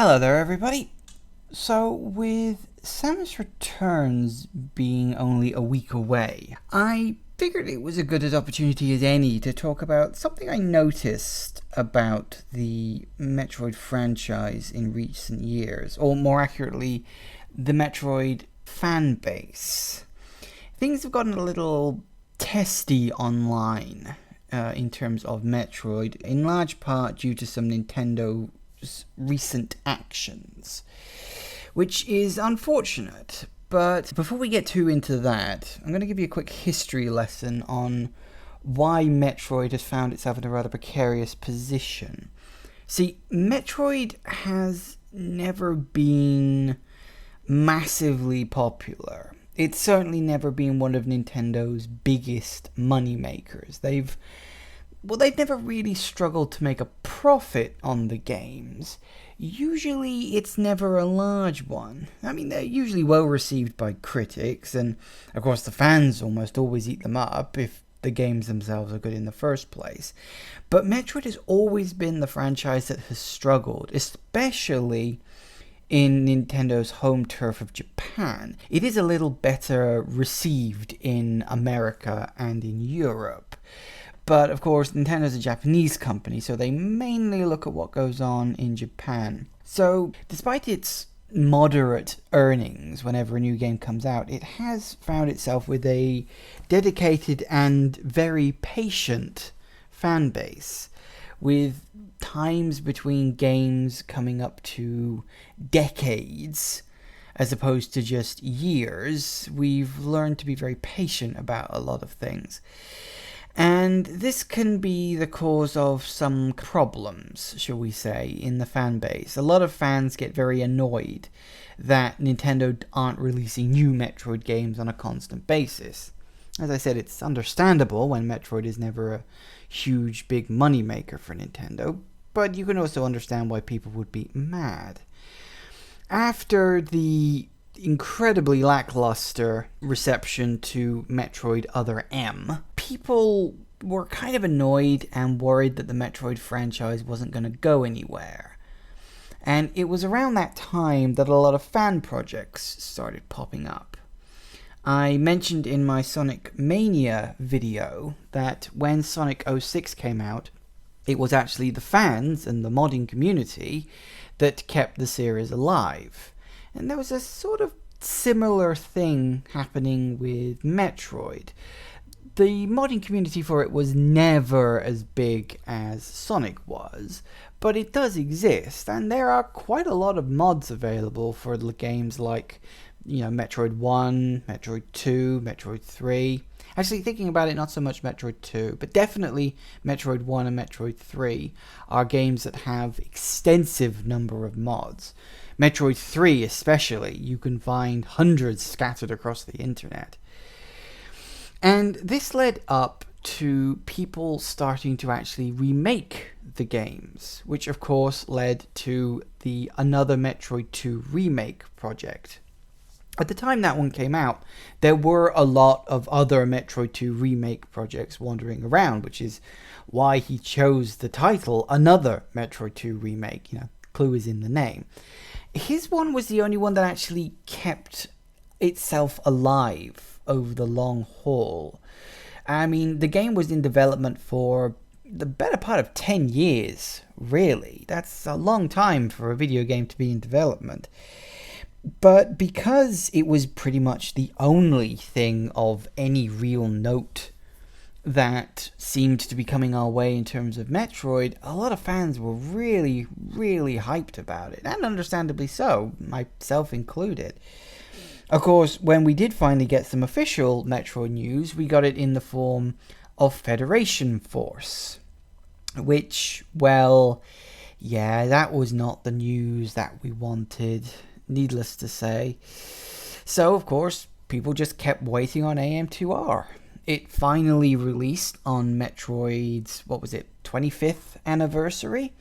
Hello there, everybody. So, with Samus Returns being only a week away, I figured it was a good opportunity as any to talk about something I noticed about the Metroid franchise in recent years, or more accurately, the Metroid fan base. Things have gotten a little testy online in terms of Metroid, in large part due to some Nintendo's recent actions, which is unfortunate. But before we get too into that, I'm going to give you a quick history lesson on why Metroid has found itself in a rather precarious position. See, Metroid has never been massively popular. It's certainly never been one of Nintendo's biggest moneymakers. They've never really struggled to make a profit on the games. Usually it's never a large one. I mean, they're usually well received by critics, and of course the fans almost always eat them up if the games themselves are good in the first place. But Metroid has always been the franchise that has struggled, especially in Nintendo's home turf of Japan. It is a little better received in America and in Europe. But of course, Nintendo's a Japanese company, so they mainly look at what goes on in Japan. So, despite its moderate earnings whenever a new game comes out, it has found itself with a dedicated and very patient fan base, with times between games coming up to decades as opposed to just years. We've learned to be very patient about a lot of things. And this can be the cause of some problems, shall we say, in the fan base. A lot of fans get very annoyed that Nintendo aren't releasing new Metroid games on a constant basis. As I said, it's understandable when Metroid is never a huge, big money maker for Nintendo, but you can also understand why people would be mad. After the incredibly lackluster reception to Metroid Other M, people were kind of annoyed and worried that the Metroid franchise wasn't going to go anywhere. And it was around that time that a lot of fan projects started popping up. I mentioned in my Sonic Mania video that when Sonic 06 came out, it was actually the fans and the modding community that kept the series alive. And there was a sort of similar thing happening with Metroid. The modding community for it was never as big as Sonic was, but it does exist, and there are quite a lot of mods available for the games like, Metroid 1, Metroid 2, Metroid 3. Actually, thinking about it, not so much Metroid 2, but definitely Metroid 1 and Metroid 3 are games that have extensive number of mods. Metroid 3 especially, you can find hundreds scattered across the internet. And this led up to people starting to actually remake the games, which of course led to the another Metroid 2 remake project. At the time that one came out, there were a lot of other Metroid 2 remake projects wandering around, which is why he chose the title, Another Metroid 2 Remake. Clue is in the name. His one was the only one that actually kept itself alive over the long haul. I mean, the game was in development for the better part of 10 years, really. That's a long time for a video game to be in development. But because it was pretty much the only thing of any real note that seemed to be coming our way in terms of Metroid, a lot of fans were really, really hyped about it, and understandably so, myself included. Of course, when we did finally get some official Metroid news, we got it in the form of Federation Force, which, well, yeah, that was not the news that we wanted, needless to say. So, of course, people just kept waiting on AM2R. It finally released on Metroid's, 25th anniversary,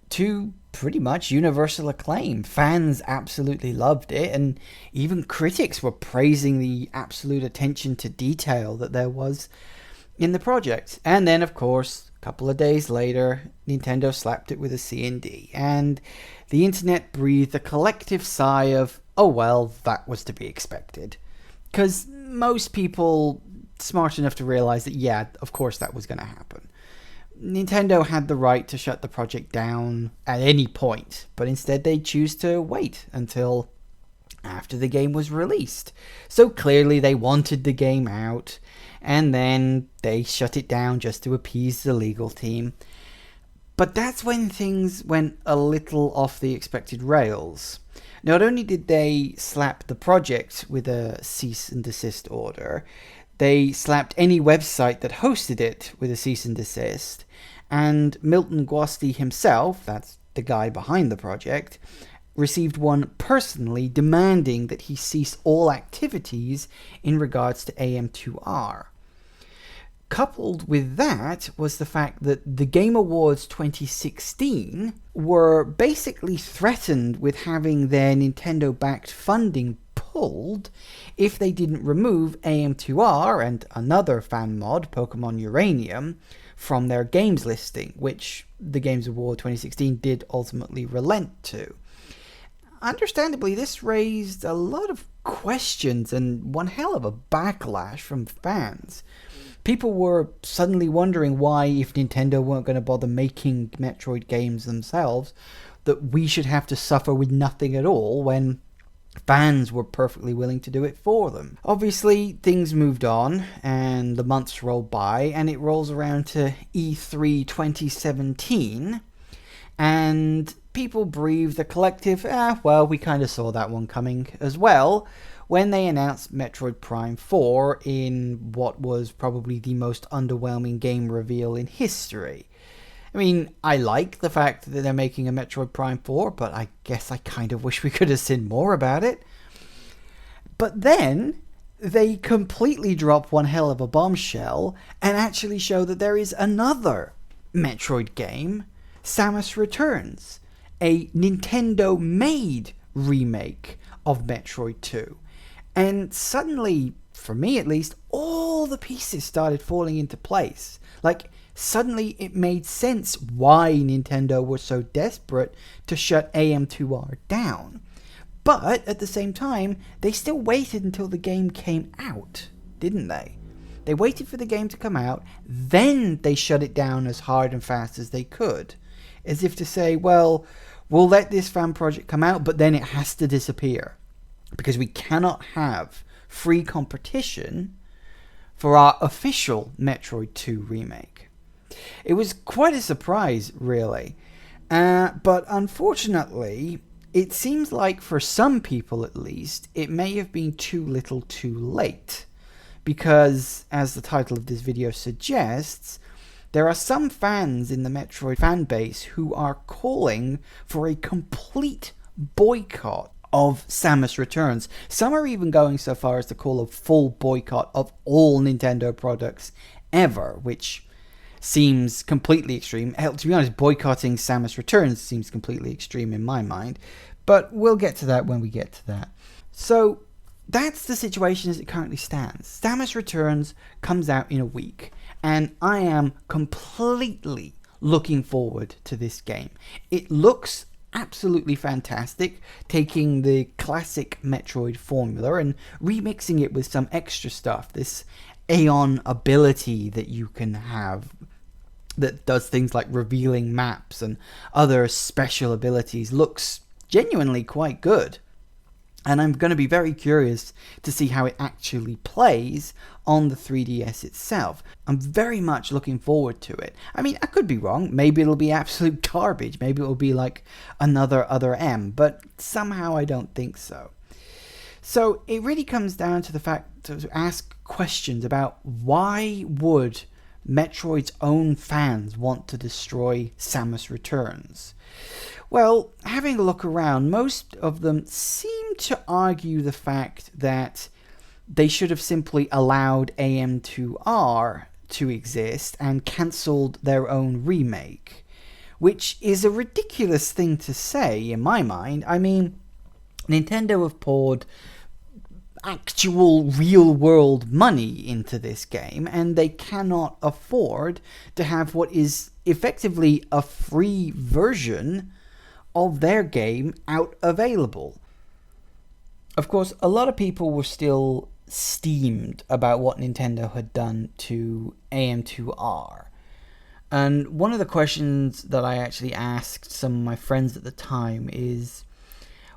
to pretty much universal acclaim. Fans absolutely loved it, and even critics were praising the absolute attention to detail that there was in the project. And then, of course, couple of days later, Nintendo slapped it with a C&D, and the internet breathed a collective sigh of, oh well, that was to be expected. Because most people smart enough to realize that, yeah, of course that was going to happen. Nintendo had the right to shut the project down at any point, but instead they choose to wait until after the game was released. So clearly they wanted the game out, and then they shut it down just to appease the legal team. But that's when things went a little off the expected rails. Not only did they slap the project with a cease and desist order, they slapped any website that hosted it with a cease and desist, and Milton Guasti himself, that's the guy behind the project, received one personally demanding that he cease all activities in regards to AM2R. Coupled with that was the fact that the Game Awards 2016 were basically threatened with having their Nintendo-backed funding pulled if they didn't remove AM2R and another fan mod, Pokemon Uranium, from their games listing, which the Games Award 2016 did ultimately relent to. Understandably, this raised a lot of questions and one hell of a backlash from fans. People were suddenly wondering why, if Nintendo weren't going to bother making Metroid games themselves, that we should have to suffer with nothing at all when fans were perfectly willing to do it for them. Obviously, things moved on, and the months rolled by, and it rolls around to E3 2017, and people breathed a collective, well, we kind of saw that one coming as well, when they announced Metroid Prime 4 in what was probably the most underwhelming game reveal in history. I mean, I like the fact that they're making a Metroid Prime 4, but I guess I kind of wish we could have seen more about it. But then they completely drop one hell of a bombshell and actually show that there is another Metroid game, Samus Returns, a Nintendo-made remake of Metroid 2. And suddenly, for me at least, all the pieces started falling into place. Like, suddenly it made sense why Nintendo was so desperate to shut AM2R down. But at the same time, they still waited until the game came out, didn't they? They waited for the game to come out, then they shut it down as hard and fast as they could. As if to say, well, we'll let this fan project come out, but then it has to disappear. Because we cannot have free competition for our official Metroid 2 remake. It was quite a surprise, really. But unfortunately, it seems like for some people at least, it may have been too little too late. Because, as the title of this video suggests, there are some fans in the Metroid fan base who are calling for a complete boycott of Samus Returns. Some are even going so far as to call a full boycott of all Nintendo products ever, which seems completely extreme. Hell, to be honest, boycotting Samus Returns seems completely extreme in my mind, but we'll get to that when we get to that. So that's the situation as it currently stands. Samus Returns comes out in a week, and I am completely looking forward to this game. It looks absolutely fantastic, taking the classic Metroid formula and remixing it with some extra stuff. This Aeon ability that you can have that does things like revealing maps and other special abilities looks genuinely quite good. And I'm going to be very curious to see how it actually plays on the 3DS itself. I'm very much looking forward to it. I mean, I could be wrong. Maybe it'll be absolute garbage. Maybe it'll be like another Other M. But somehow I don't think so. So it really comes down to the fact to ask questions about why would Metroid's own fans want to destroy Samus Returns? Well, having a look around, most of them seem to argue the fact that they should have simply allowed AM2R to exist and cancelled their own remake, which is a ridiculous thing to say in my mind. I mean, Nintendo have poured actual real world money into this game, and they cannot afford to have what is effectively a free version of their game out available. Of course, a lot of people were still steamed about what Nintendo had done to AM2R. And one of the questions that I actually asked some of my friends at the time is,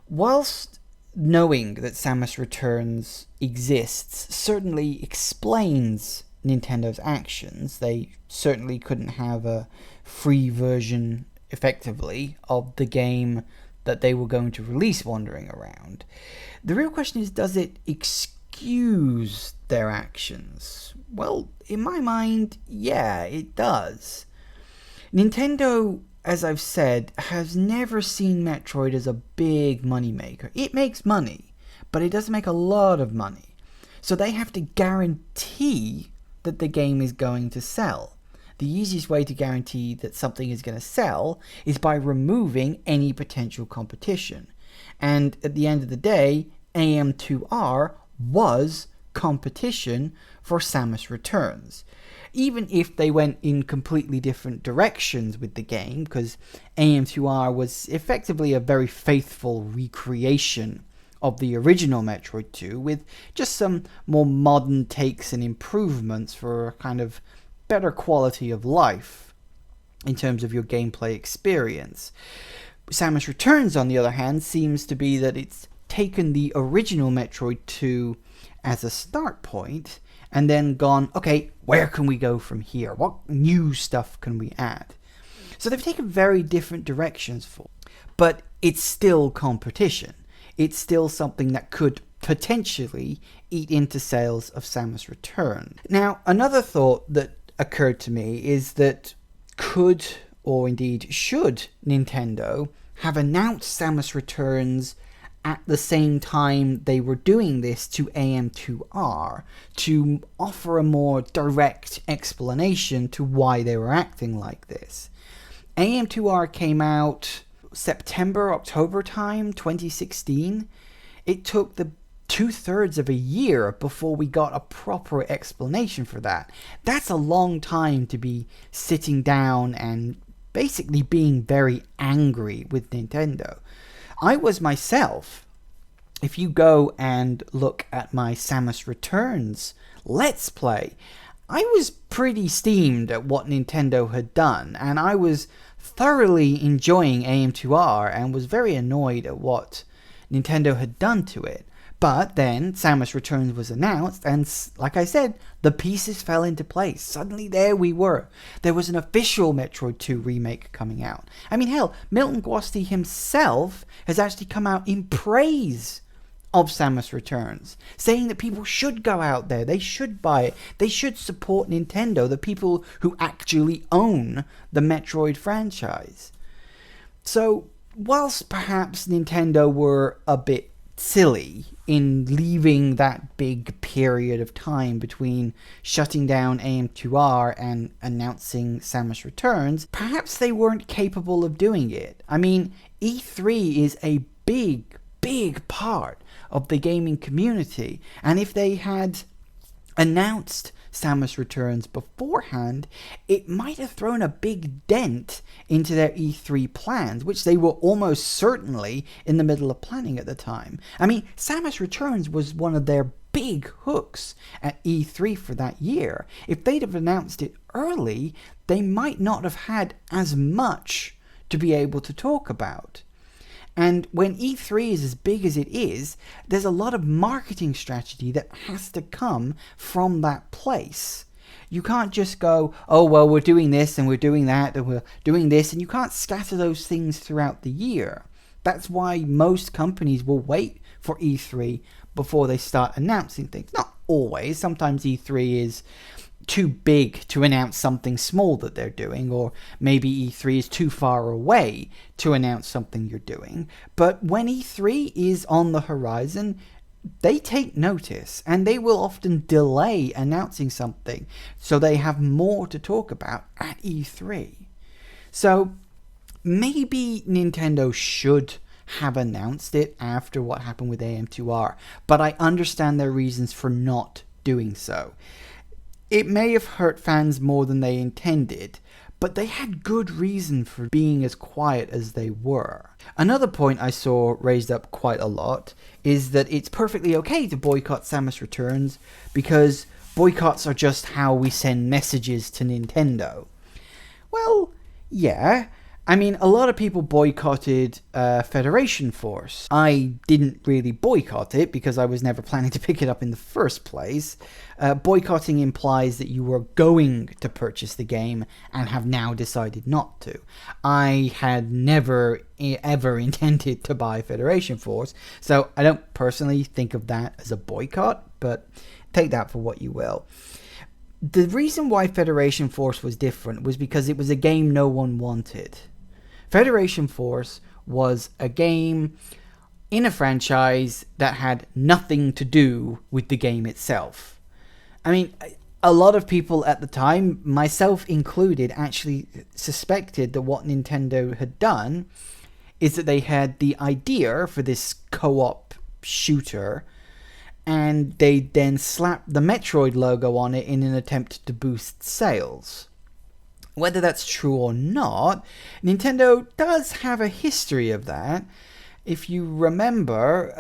whilst knowing that Samus Returns exists certainly explains Nintendo's actions, they certainly couldn't have a free version, effectively, of the game that they were going to release wandering around. The real question is, does it excuse their actions? Well, in my mind, yeah, it does. Nintendo, as I've said, has never seen Metroid as a big moneymaker. It makes money, but it doesn't make a lot of money. So they have to guarantee that the game is going to sell. The easiest way to guarantee that something is going to sell is by removing any potential competition. And at the end of the day, AM2R was competition for Samus Returns. Even if they went in completely different directions with the game, because AM2R was effectively a very faithful recreation of the original Metroid 2, with just some more modern takes and improvements for a kind of better quality of life in terms of your gameplay experience. Samus Returns, on the other hand, seems to be that it's taken the original Metroid 2 as a start point and then gone, okay, where can we go from here? What new stuff can we add? So they've taken very different directions for it, but it's still competition. It's still something that could potentially eat into sales of Samus Returns. Now, another thought that occurred to me is that could, or indeed should, Nintendo have announced Samus Returns at the same time they were doing this to AM2R to offer a more direct explanation to why they were acting like this. AM2R came out September, October time, 2016. It took the 2/3 of a year before we got a proper explanation for that. That's a long time to be sitting down and basically being very angry with Nintendo. I was myself. If you go and look at my Samus Returns Let's Play, I was pretty steamed at what Nintendo had done, and I was thoroughly enjoying AM2R and was very annoyed at what Nintendo had done to it. But then Samus Returns was announced, and like I said, the pieces fell into place. Suddenly there we were. There was an official Metroid 2 remake coming out. I mean, hell, Milton Guasti himself has actually come out in praise of Samus Returns, saying that people should go out there, they should buy it, they should support Nintendo, the people who actually own the Metroid franchise. So, whilst perhaps Nintendo were a bit silly in leaving that big period of time between shutting down AM2R and announcing Samus Returns, perhaps they weren't capable of doing it. I mean, E3 is a big part of the gaming community, and if they had announced Samus Returns beforehand, it might have thrown a big dent into their E3 plans, which they were almost certainly in the middle of planning at the time. I mean, Samus Returns was one of their big hooks at E3 for that year. If they'd have announced it early, they might not have had as much to be able to talk about. And when E3 is as big as it is, there's a lot of marketing strategy that has to come from that place. You can't just go, oh, well, we're doing this and we're doing that and we're doing this, and you can't scatter those things throughout the year. That's why most companies will wait for E3 before they start announcing things. Not always. Sometimes E3 is too big to announce something small that they're doing, or maybe E3 is too far away to announce something you're doing. But when E3 is on the horizon, they take notice, and they will often delay announcing something so they have more to talk about at E3. So maybe Nintendo should have announced it after what happened with AM2R, but I understand their reasons for not doing so. It may have hurt fans more than they intended, but they had good reason for being as quiet as they were. Another point I saw raised up quite a lot is that it's perfectly okay to boycott Samus Returns because boycotts are just how we send messages to Nintendo. Well, yeah. I mean, a lot of people boycotted Federation Force. I didn't really boycott it because I was never planning to pick it up in the first place. Boycotting implies that you were going to purchase the game and have now decided not to. I had never ever intended to buy Federation Force, so I don't personally think of that as a boycott, but take that for what you will. The reason why Federation Force was different was because it was a game no one wanted. Federation Force was a game in a franchise that had nothing to do with the game itself. I mean, a lot of people at the time, myself included, actually suspected that what Nintendo had done is that they had the idea for this co-op shooter, and they then slapped the Metroid logo on it in an attempt to boost sales. Whether that's true or not, Nintendo does have a history of that. If you remember,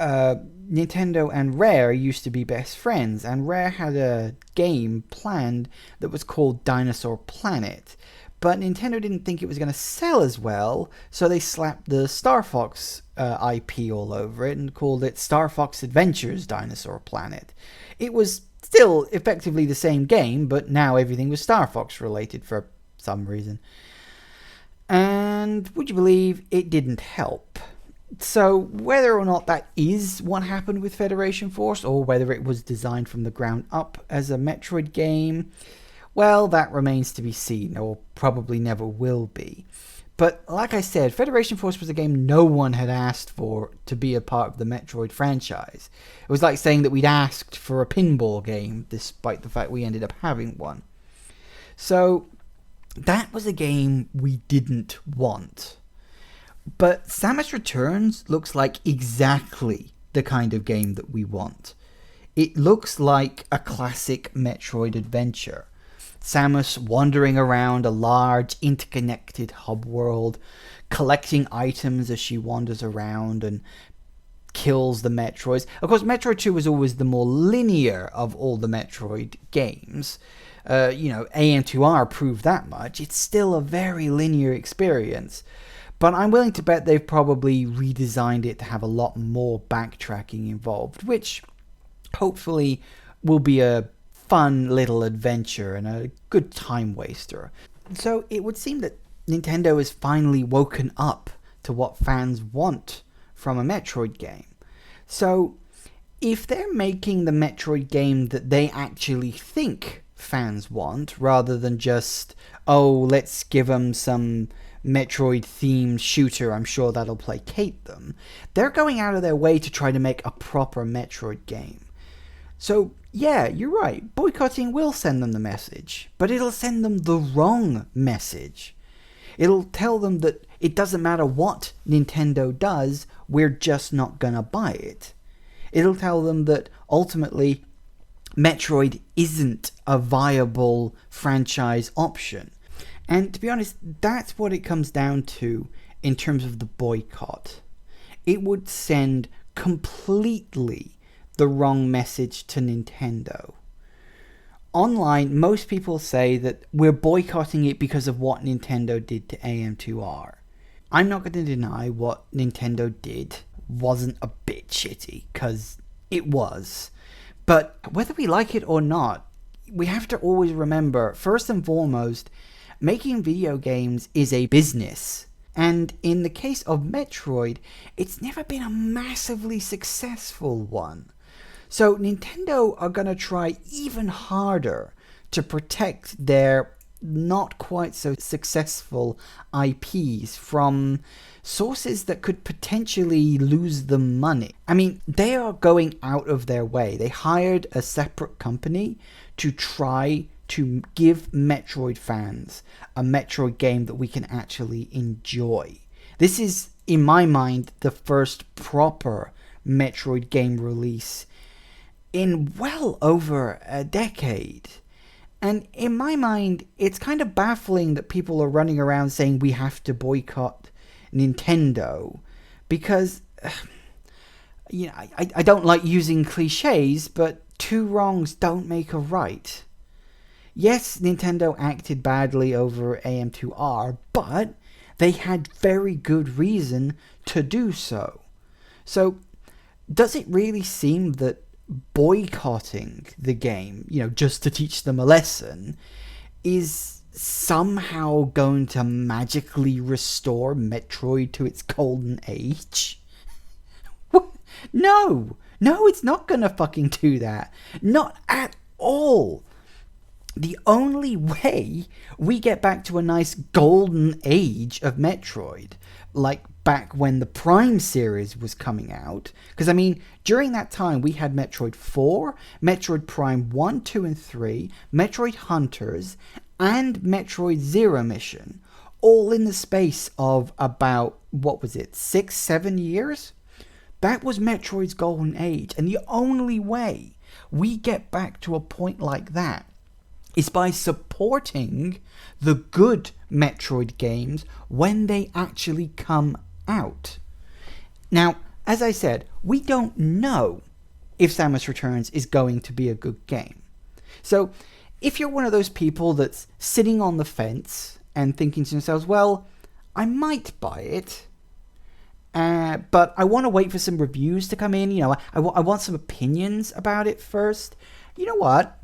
Nintendo and Rare used to be best friends, and Rare had a game planned that was called Dinosaur Planet. But Nintendo didn't think it was going to sell as well, so they slapped the Star Fox IP all over it and called it Star Fox Adventures Dinosaur Planet. It was still effectively the same game, but now everything was Star Fox related for some reason. And would you believe it didn't help? So whether or not that is what happened with Federation Force, or whether it was designed from the ground up as a Metroid game, well, that remains to be seen, or probably never will be. But like I said, Federation Force was a game no one had asked for to be a part of the Metroid franchise. It was like saying that we'd asked for a pinball game, despite the fact we ended up having one. So that was a game we didn't want. But Samus Returns looks like exactly the kind of game that we want. It looks like a classic Metroid adventure. Samus wandering around a large, interconnected hub world, collecting items as she wanders around and kills the Metroids. Of course, Metroid 2 was always the more linear of all the Metroid games. AM2R proved that much. It's still a very linear experience. But I'm willing to bet they've probably redesigned it to have a lot more backtracking involved, which hopefully will be a fun little adventure and a good time waster. So it would seem that Nintendo has finally woken up to what fans want from a Metroid game. So if they're making the Metroid game that they actually think fans want, rather than just, oh, let's give them some Metroid themed shooter, I'm sure that'll placate them, they're going out of their way to try to make a proper Metroid game. So yeah, you're right, boycotting will send them the message, but it'll send them the wrong message. It'll tell them that it doesn't matter what Nintendo does, we're just not gonna buy it. It'll tell them that ultimately Metroid isn't a viable franchise option. And to be honest, that's what it comes down to in terms of the boycott. It would send completely the wrong message to Nintendo. Online, most people say that we're boycotting it because of what Nintendo did to AM2R. I'm not going to deny what Nintendo did wasn't a bit shitty, because it was. But whether we like it or not, we have to always remember, first and foremost, making video games is a business. And in the case of Metroid, it's never been a massively successful one. So Nintendo are going to try even harder to protect their not quite so successful IPs from sources that could potentially lose them money. I mean, they are going out of their way. They hired a separate company to try to give Metroid fans a Metroid game that we can actually enjoy. This is in my mind, the first proper Metroid game release in well over a decade. And in my mind, it's kind of baffling that people are running around saying we have to boycott Nintendo, because I don't like using cliches, but two wrongs don't make a right. Yes, Nintendo acted badly over AM2R, but they had very good reason to do so. So, does it really seem that boycotting the game, just to teach them a lesson, is somehow going to magically restore Metroid to its golden age? No, it's not gonna fucking do that. Not at all. The only way we get back to a nice golden age of Metroid, like back when the Prime series was coming out, because during that time we had Metroid 4, Metroid Prime 1, 2, and 3, Metroid Hunters, and Metroid Zero Mission, all in the space of about, 6-7 years? That was Metroid's golden age, and the only way we get back to a point like that is by supporting the good Metroid games when they actually come out. Now, as I said, we don't know if Samus Returns is going to be a good game. So, if you're one of those people that's sitting on the fence and thinking to themselves, well, I might buy it, but I want to wait for some reviews to come in, I want some opinions about it first. You know what?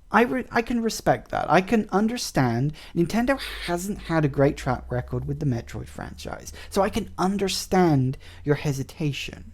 I can respect that. I can understand Nintendo hasn't had a great track record with the Metroid franchise, so I can understand your hesitation.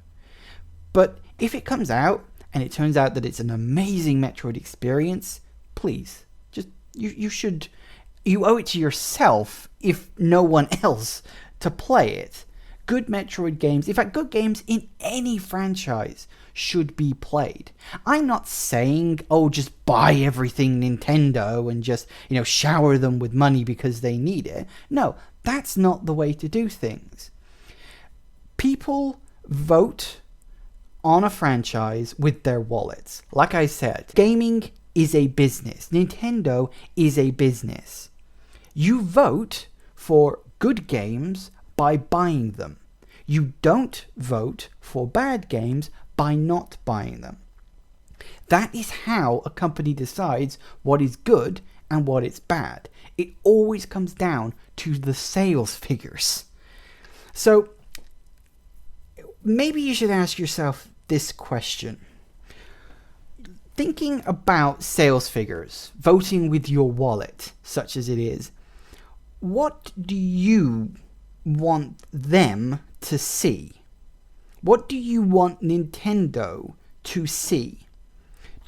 But if it comes out and it turns out that it's an amazing Metroid experience, please, just you owe it to yourself, if no one else, to play it. Good Metroid games, in fact, good games in any franchise should be played. I'm not saying, just buy everything Nintendo and just, shower them with money because they need it. No, that's not the way to do things. People vote on a franchise with their wallets. Like I said, gaming is a business. Nintendo is a business. You vote for good games by buying them. You don't vote for bad games by not buying them. That is how a company decides what is good and what is bad. It always comes down to the sales figures. So, maybe you should ask yourself this question. Thinking about sales figures, voting with your wallet, such as it is, what do you want them to see? What do you want Nintendo to see?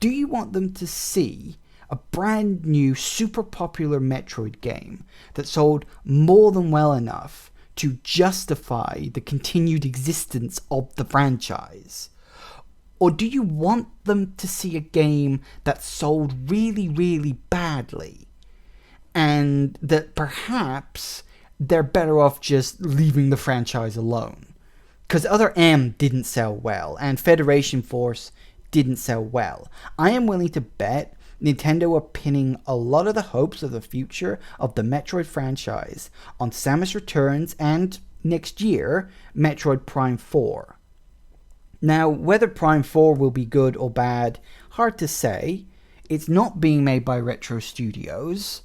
Do you want them to see a brand new, super popular Metroid game that sold more than well enough to justify the continued existence of the franchise? Or do you want them to see a game that sold really, really badly, and that perhaps they're better off just leaving the franchise alone? Because Other M didn't sell well, and Federation Force didn't sell well. I am willing to bet Nintendo are pinning a lot of the hopes of the future of the Metroid franchise on Samus Returns and, next year, Metroid Prime 4. Now, whether Prime 4 will be good or bad, hard to say. It's not being made by Retro Studios,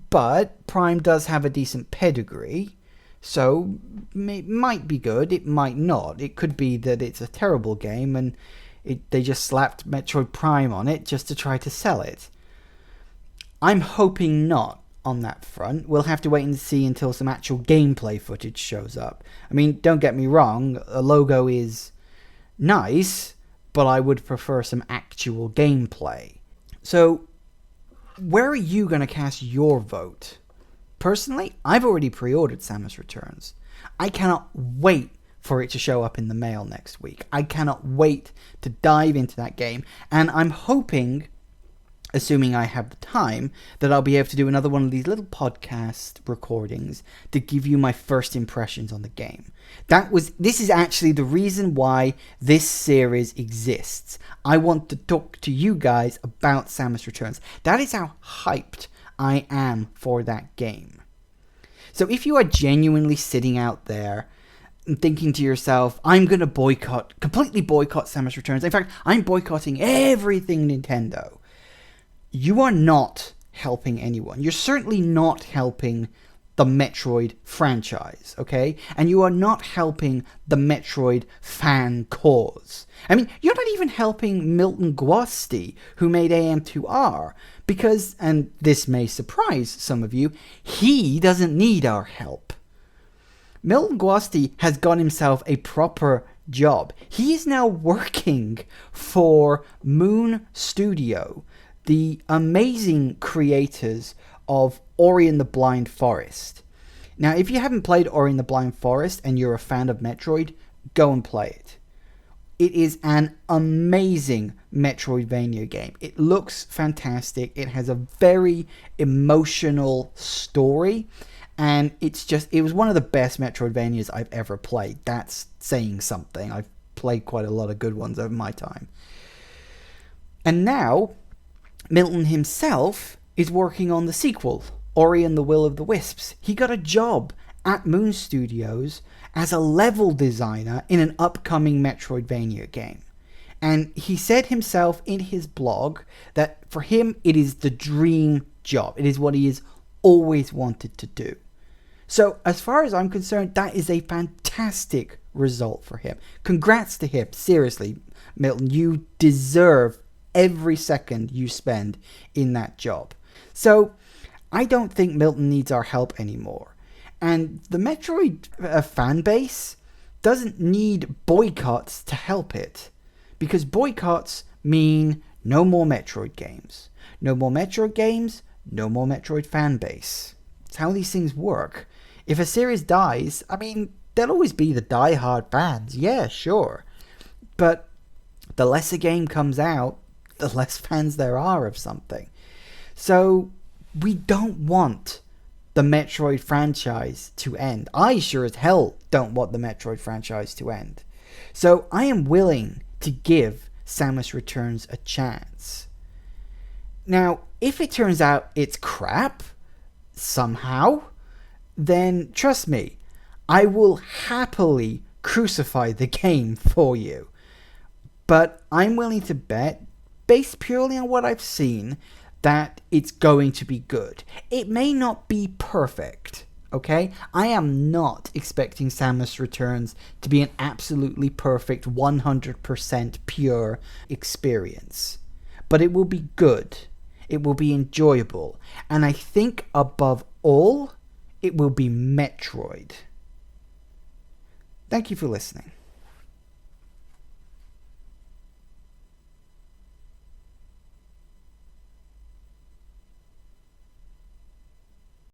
but Prime does have a decent pedigree, so it might be good, it might not. It could be that it's a terrible game and they just slapped Metroid Prime on it just to try to sell it. I'm hoping not on that front. We'll have to wait and see until some actual gameplay footage shows up. I mean, don't get me wrong, a logo is nice, but I would prefer some actual gameplay. So, where are you going to cast your vote? Personally, I've already pre-ordered Samus Returns. I cannot wait for it to show up in the mail next week. I cannot wait to dive into that game, and I'm hoping, assuming I have the time, that I'll be able to do another one of these little podcast recordings to give you my first impressions on the game. This is actually the reason why this series exists. I want to talk to you guys about Samus Returns. That is how hyped I am for that game. So if you are genuinely sitting out there and thinking to yourself, I'm going to completely boycott Samus Returns. In fact, I'm boycotting everything Nintendo. You are not helping anyone. You're certainly not helping the Metroid franchise, okay? And you are not helping the Metroid fan cause. I mean, you're not even helping Milton Guasti, who made AM2R, because, and this may surprise some of you, he doesn't need our help. Milton Guasti has got himself a proper job. He is now working for Moon Studio, the amazing creators of Ori and the Blind Forest. Now, if you haven't played Ori and the Blind Forest and you're a fan of Metroid, go and play it. It is an amazing Metroidvania game. It looks fantastic. It has a very emotional story. And it was one of the best Metroidvanias I've ever played. That's saying something. I've played quite a lot of good ones over my time. And now, Milton himself is working on the sequel, Ori and the Will of the Wisps. He got a job at Moon Studios as a level designer in an upcoming Metroidvania game. And he said himself in his blog that for him it is the dream job. It is what he has always wanted to do. So as far as I'm concerned, that is a fantastic result for him. Congrats to him. Seriously, Milton, you deserve every second you spend in that job. So I don't think Milton needs our help anymore. And the Metroid fan base doesn't need boycotts to help it. Because boycotts mean no more Metroid games. No more Metroid games, no more Metroid fan base. It's how these things work. If a series dies, I mean, there'll always be the die-hard fans. Yeah, sure. But the less a game comes out, the less fans there are of something. So we don't want the Metroid franchise to end. I sure as hell don't want the Metroid franchise to end. So I am willing to give Samus Returns a chance. Now, if it turns out it's crap, somehow, then trust me, I will happily crucify the game for you. But I'm willing to bet, based purely on what I've seen, that it's going to be good. It may not be perfect, okay? I am not expecting Samus Returns to be an absolutely perfect 100% pure experience. But it will be good. It will be enjoyable. And I think above all, it will be Metroid. Thank you for listening.